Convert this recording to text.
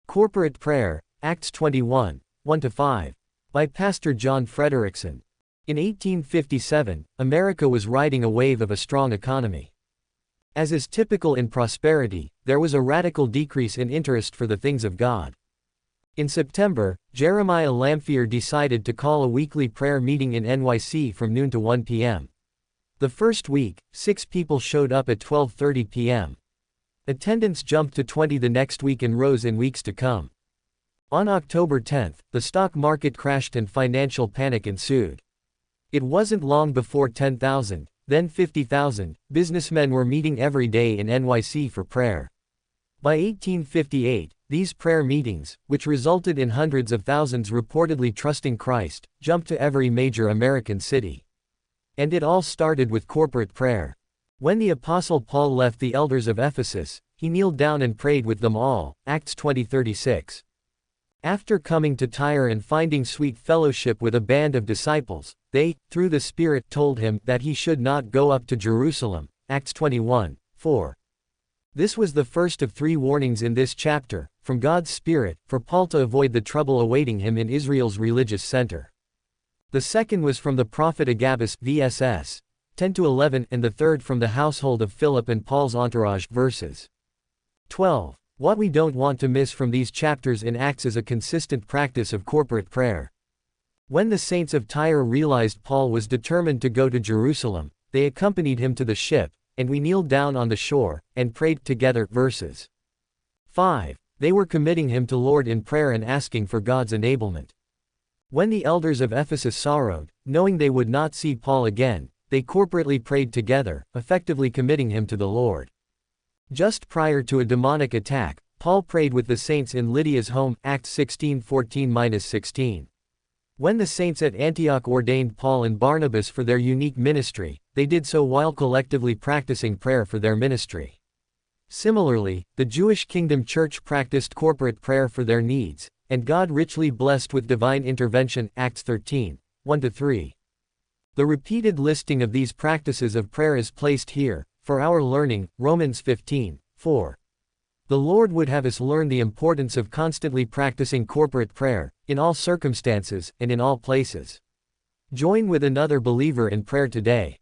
Corporate Prayer, Acts 21, 1-5. By Pastor John Frederickson. In 1857, America was riding a wave of a strong economy. As is typical in prosperity, there was a radical decrease in interest for the things of God. In September, Jeremiah Lamphere decided to call a weekly prayer meeting in NYC from noon to 1 p.m. The first week, 6 people showed up at 12:30 p.m. Attendance jumped to 20 the next week and rose in weeks to come. On October 10, the stock market crashed and financial panic ensued. It wasn't long before 10,000, then 50,000, businessmen were meeting every day in NYC for prayer. By 1858, these prayer meetings, which resulted in hundreds of thousands reportedly trusting Christ, jumped to every major American city. And it all started with corporate prayer. When the Apostle Paul left the elders of Ephesus, he kneeled down and prayed with them all, Acts 20:36. After coming to Tyre and finding sweet fellowship with a band of disciples, they, through the Spirit, told him that he should not go up to Jerusalem, Acts 21:4. This was the first of 3 warnings in this chapter, from God's Spirit, for Paul to avoid the trouble awaiting him in Israel's religious center. The second was from the prophet Agabus, VSS 10-11, and the third from the household of Philip and Paul's entourage, verses 12. What we don't want to miss from these chapters in Acts is a consistent practice of corporate prayer. When the saints of Tyre realized Paul was determined to go to Jerusalem, they accompanied him to the ship, and we kneeled down on the shore, and prayed together, verses 5. They were committing him to Lord in prayer and asking for God's enablement. When the elders of Ephesus sorrowed, knowing they would not see Paul again, they corporately prayed together, effectively committing him to the Lord. Just prior to a demonic attack, Paul prayed with the saints in Lydia's home, Acts 16:14-16. When the saints at Antioch ordained Paul and Barnabas for their unique ministry, they did so while collectively practicing prayer for their ministry. Similarly, the Jewish Kingdom Church practiced corporate prayer for their needs, and God richly blessed with divine intervention, Acts 13:1-3. The repeated listing of these practices of prayer is placed here, for our learning, Romans 15:4. The Lord would have us learn the importance of constantly practicing corporate prayer, in all circumstances, and in all places. Join with another believer in prayer today.